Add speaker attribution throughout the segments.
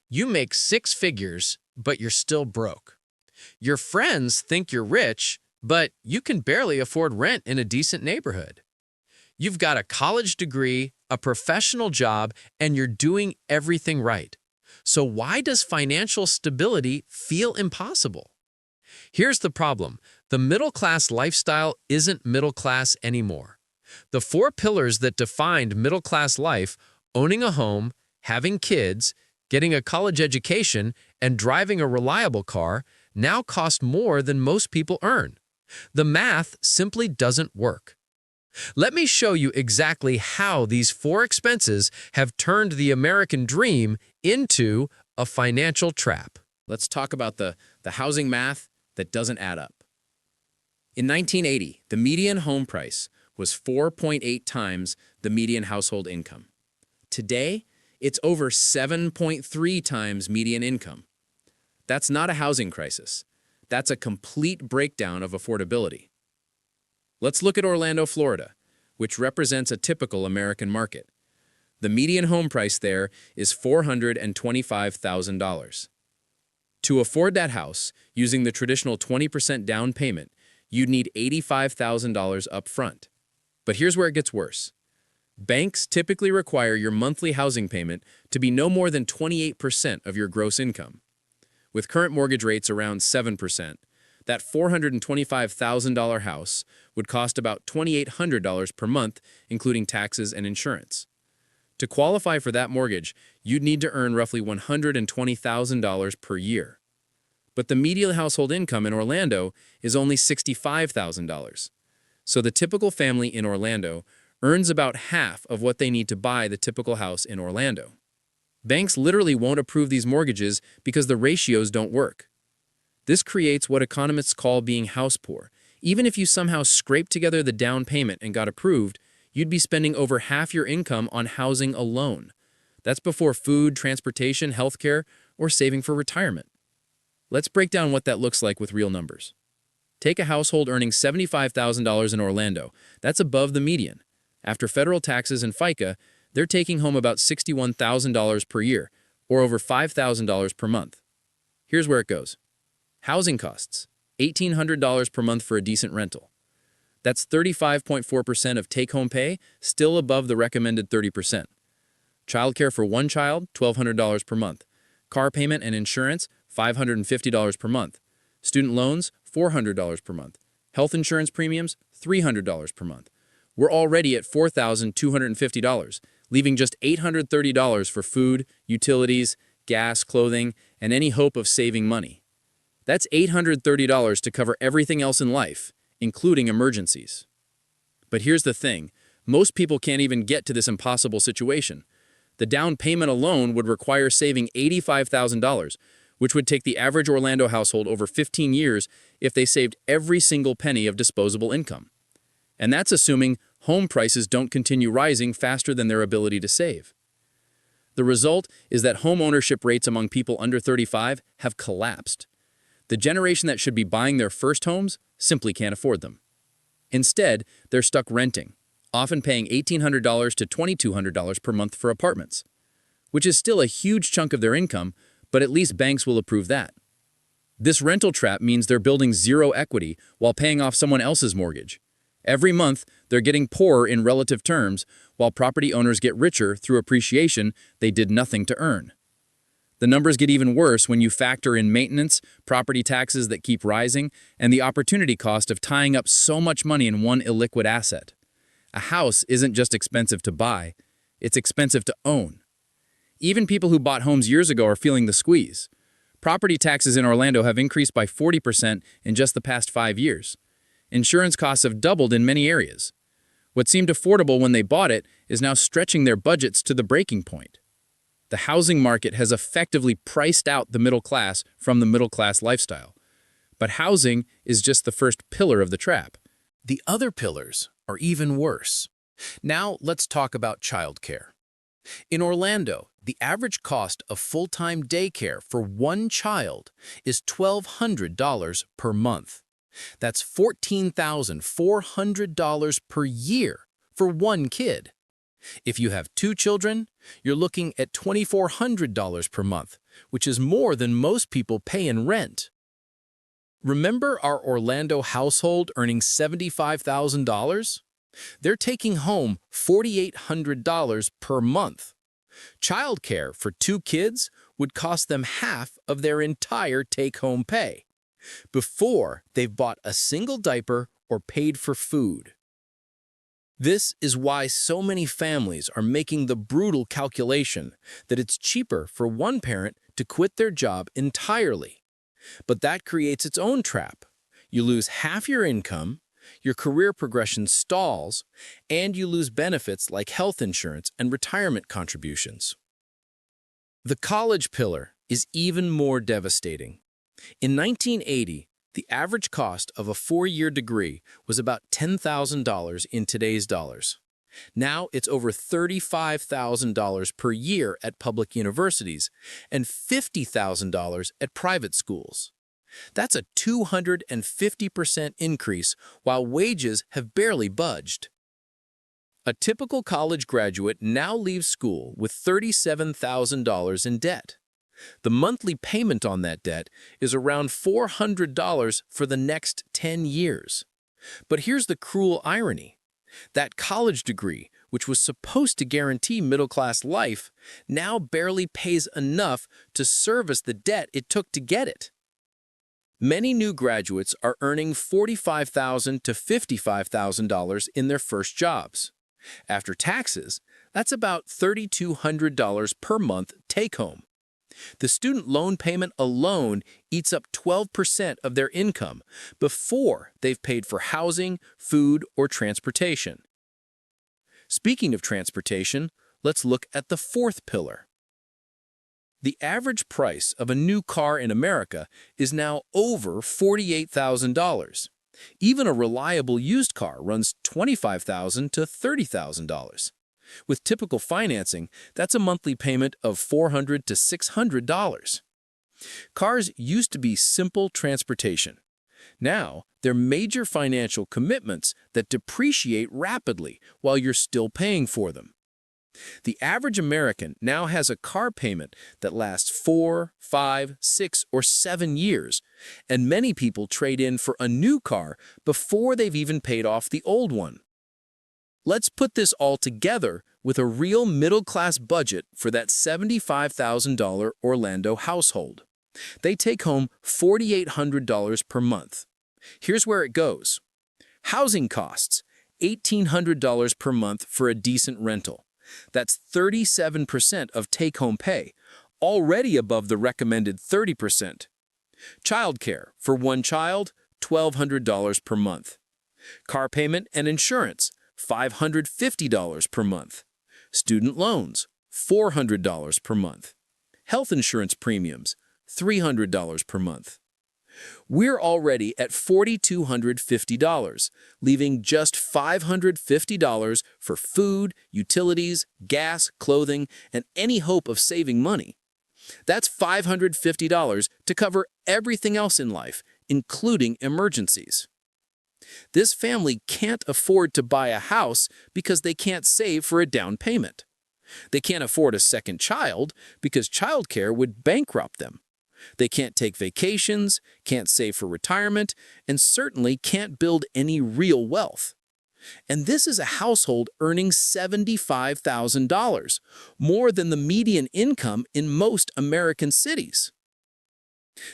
Speaker 1: You make six figures, but you're still broke. Your friends think you're rich, but you can barely afford rent in a decent neighborhood. You've got a college degree, a professional job, and you're doing everything right. So why does financial stability feel impossible? Here's the problem. The middle-class lifestyle isn't middle class anymore. The four pillars that defined middle-class life, owning a home, having kids, getting a college education, and driving a reliable car, now cost more than most people earn. The math simply doesn't work. Let me show you exactly how these four expenses have turned the American dream into a financial trap.
Speaker 2: Let's talk about the housing math that doesn't add up. In 1980, the median home price was 4.8 times the median household income. Today, it's over 7.3 times median income. That's not a housing crisis. That's a complete breakdown of affordability. Let's look at Orlando, Florida, which represents a typical American market. The median home price there is $425,000. To afford that house, using the traditional 20% down payment, you'd need $85,000 up front. But here's where it gets worse. Banks typically require your monthly housing payment to be no more than 28% of your gross income. With current mortgage rates around 7%, that $425,000 house would cost about $2,800 per month, including taxes and insurance. To qualify for that mortgage, you'd need to earn roughly $120,000 per year. But the median household income in Orlando is only $65,000. So the typical family in Orlando earns about half of what they need to buy the typical house in Orlando. Banks literally won't approve these mortgages because the ratios don't work. This creates what economists call being house poor. Even if you somehow scraped together the down payment and got approved, you'd be spending over half your income on housing alone. That's before food, transportation, healthcare, or saving for retirement. Let's break down what that looks like with real numbers. Take a household earning $75,000 in Orlando. That's above the median. After federal taxes and FICA, they're taking home about $61,000 per year, or over $5,000 per month. Here's where it goes. Housing costs, $1,800 per month for a decent rental. That's 35.4% of take-home pay, still above the recommended 30%. Childcare for one child, $1,200 per month. Car payment and insurance, $550 per month. Student loans, $400 per month. Health insurance premiums, $300 per month. We're already at $4,250, leaving just $830 for food, utilities, gas, clothing, and any hope of saving money. That's $830 to cover everything else in life, including emergencies. But here's the thing, most people can't even get to this impossible situation. The down payment alone would require saving $85,000, which would take the average Orlando household over 15 years if they saved every single penny of disposable income. And that's assuming home prices don't continue rising faster than their ability to save. The result is that home ownership rates among people under 35 have collapsed. The generation that should be buying their first homes simply can't afford them. Instead, they're stuck renting, often paying $1,800 to $2,200 per month for apartments, which is still a huge chunk of their income, but at least banks will approve that. This rental trap means they're building zero equity while paying off someone else's mortgage. Every month, they're getting poorer in relative terms, while property owners get richer through appreciation they did nothing to earn. The numbers get even worse when you factor in maintenance, property taxes that keep rising, and the opportunity cost of tying up so much money in one illiquid asset. A house isn't just expensive to buy, it's expensive to own. Even people who bought homes years ago are feeling the squeeze. Property taxes in Orlando have increased by 40% in just the past 5 years. Insurance costs have doubled in many areas. What seemed affordable when they bought it is now stretching their budgets to the breaking point. The housing market has effectively priced out the middle class from the middle class lifestyle. But housing is just the first pillar of the trap.
Speaker 1: The other pillars are even worse. Now let's talk about childcare. In Orlando, the average cost of full-time daycare for one child is $1,200 per month. That's $14,400 per year for one kid.
Speaker 2: If you have 2 children, you're looking at $2,400 per month, which is more than most people pay in rent. Remember our Orlando household earning $75,000? They're taking home $4,800 per month. Childcare for 2 kids would cost them half of their entire take-home pay before they've bought a single diaper or paid for food. This is why so many families are making the brutal calculation that it's cheaper for one parent to quit their job entirely. But that creates its own trap. You lose half your income, your career progression stalls, and you lose benefits like health insurance and retirement contributions. The college pillar is even more devastating. In 1980, the average cost of a 4-year degree was about $10,000 in today's dollars. Now it's over $35,000 per year at public universities and $50,000 at private schools. That's a 250% increase while wages have barely budged. A typical college graduate now leaves school with $37,000 in debt. The monthly payment on that debt is around $400 for the next 10 years. But here's the cruel irony. That college degree, which was supposed to guarantee middle-class life, now barely pays enough to service the debt it took to get it. Many new graduates are earning $45,000 to $55,000 in their first jobs. After taxes, that's about $3,200 per month take-home. The student loan payment alone eats up 12% of their income before they've paid for housing, food, or transportation. Speaking of transportation, let's look at the fourth pillar. The average price of a new car in America is now over $48,000. Even a reliable used car runs $25,000 to $30,000. With typical financing, that's a monthly payment of $400 to $600. Cars used to be simple transportation. Now, they're major financial commitments that depreciate rapidly while you're still paying for them. The average American now has a car payment that lasts 4, 5, 6, or 7 years, and many people trade in for a new car before they've even paid off the old one. Let's put this all together with a real middle-class budget for that $75,000 Orlando household. They take home $4,800 per month. Here's where it goes. Housing costs, $1,800 per month for a decent rental. That's 37% of take-home pay, already above the recommended 30%. Childcare for one child, $1,200 per month. Car payment and insurance, $550 per month. Student loans, $400 per month. Health insurance premiums, $300 per month. We're already at $4,250, leaving just $550 for food, utilities, gas, clothing, and any hope of saving money. That's $550 to cover everything else in life, including emergencies. This family can't afford to buy a house because they can't save for a down payment. They can't afford a second child because childcare would bankrupt them. They can't take vacations, can't save for retirement, and certainly can't build any real wealth. And this is a household earning $75,000, more than the median income in most American cities.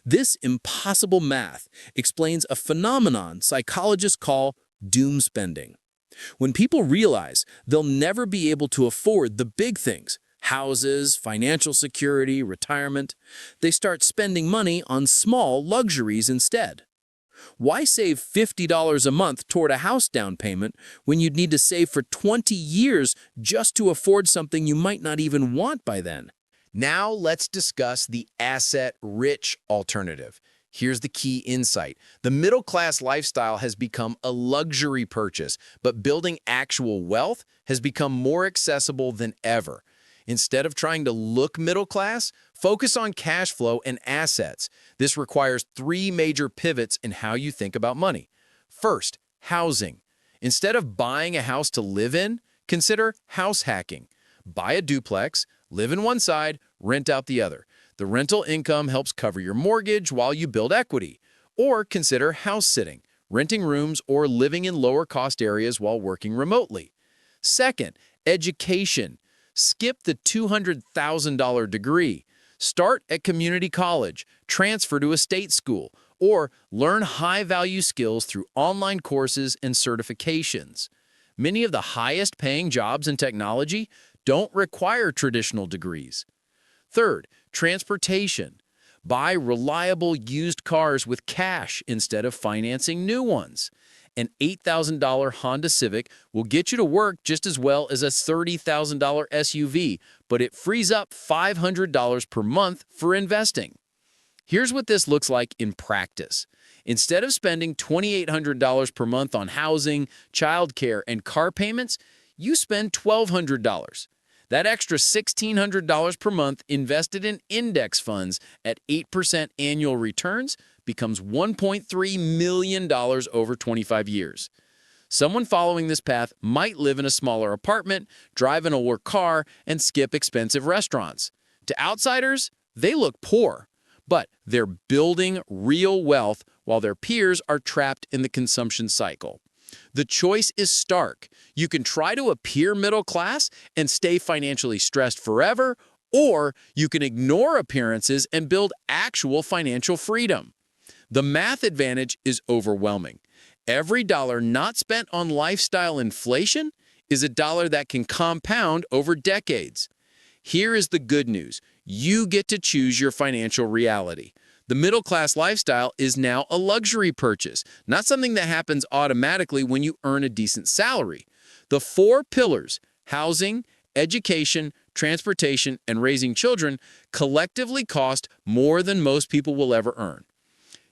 Speaker 2: This impossible math explains a phenomenon psychologists call doom spending. When people realize they'll never be able to afford the big things, houses, financial security, retirement, they start spending money on small luxuries instead. Why save $50 a month toward a house down payment when you'd need to save for 20 years just to afford something you might not even want by then?
Speaker 1: Now let's discuss the asset-rich alternative. Here's the key insight. The middle-class lifestyle has become a luxury purchase, but building actual wealth has become more accessible than ever. Instead of trying to look middle class, focus on cash flow and assets. This requires 3 major pivots in how you think about money. First, housing. Instead of buying a house to live in,
Speaker 2: Consider house hacking. Buy a duplex, live in one side, rent out the other. The rental income helps cover your mortgage while you build equity. Or consider house sitting, renting rooms or living in lower-cost areas while working remotely. Second, education. Skip the $200,000 degree. Start at community college, transfer to a state school, or learn high-value skills through online courses and certifications. Many of the highest-paying jobs in technology don't require traditional degrees. Third, transportation. Buy reliable used cars with cash instead of financing new ones. An $8,000 Honda Civic will get you to work just as well as a $30,000 SUV, but it frees up $500 per month for investing. Here's what this looks like in practice. Instead of spending $2,800 per month on housing, childcare, and car payments, you spend $1,200. That extra $1,600 per month invested in index funds at 8% annual returns becomes $1.3 million over 25 years. Someone following this path might live in a smaller apartment, drive an older car, and skip expensive restaurants. To outsiders, they look poor, but they're building real wealth while their peers are trapped in the consumption cycle. The choice is stark. You can try to appear middle class and stay financially stressed forever, or you can ignore appearances and build actual financial freedom. The math advantage is overwhelming. Every dollar not spent on lifestyle inflation is a dollar that can compound over decades. Here is the good news. You get to choose your financial reality. The middle-class lifestyle is now a luxury purchase, not something that happens automatically when you earn a decent salary. The 4 pillars, housing, education, transportation, and raising children, collectively cost more than most people will ever earn.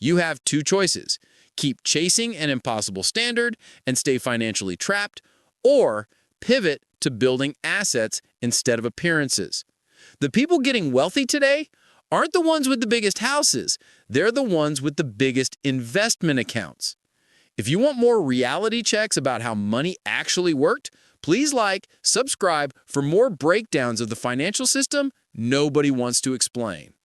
Speaker 2: You have 2 choices. Keep chasing an impossible standard and stay financially trapped, or pivot to building assets instead of appearances. The people getting wealthy today aren't the ones with the biggest houses. They're the ones with the biggest investment accounts. If you want more reality checks about how money actually worked, please subscribe for more breakdowns of the financial system nobody wants to explain.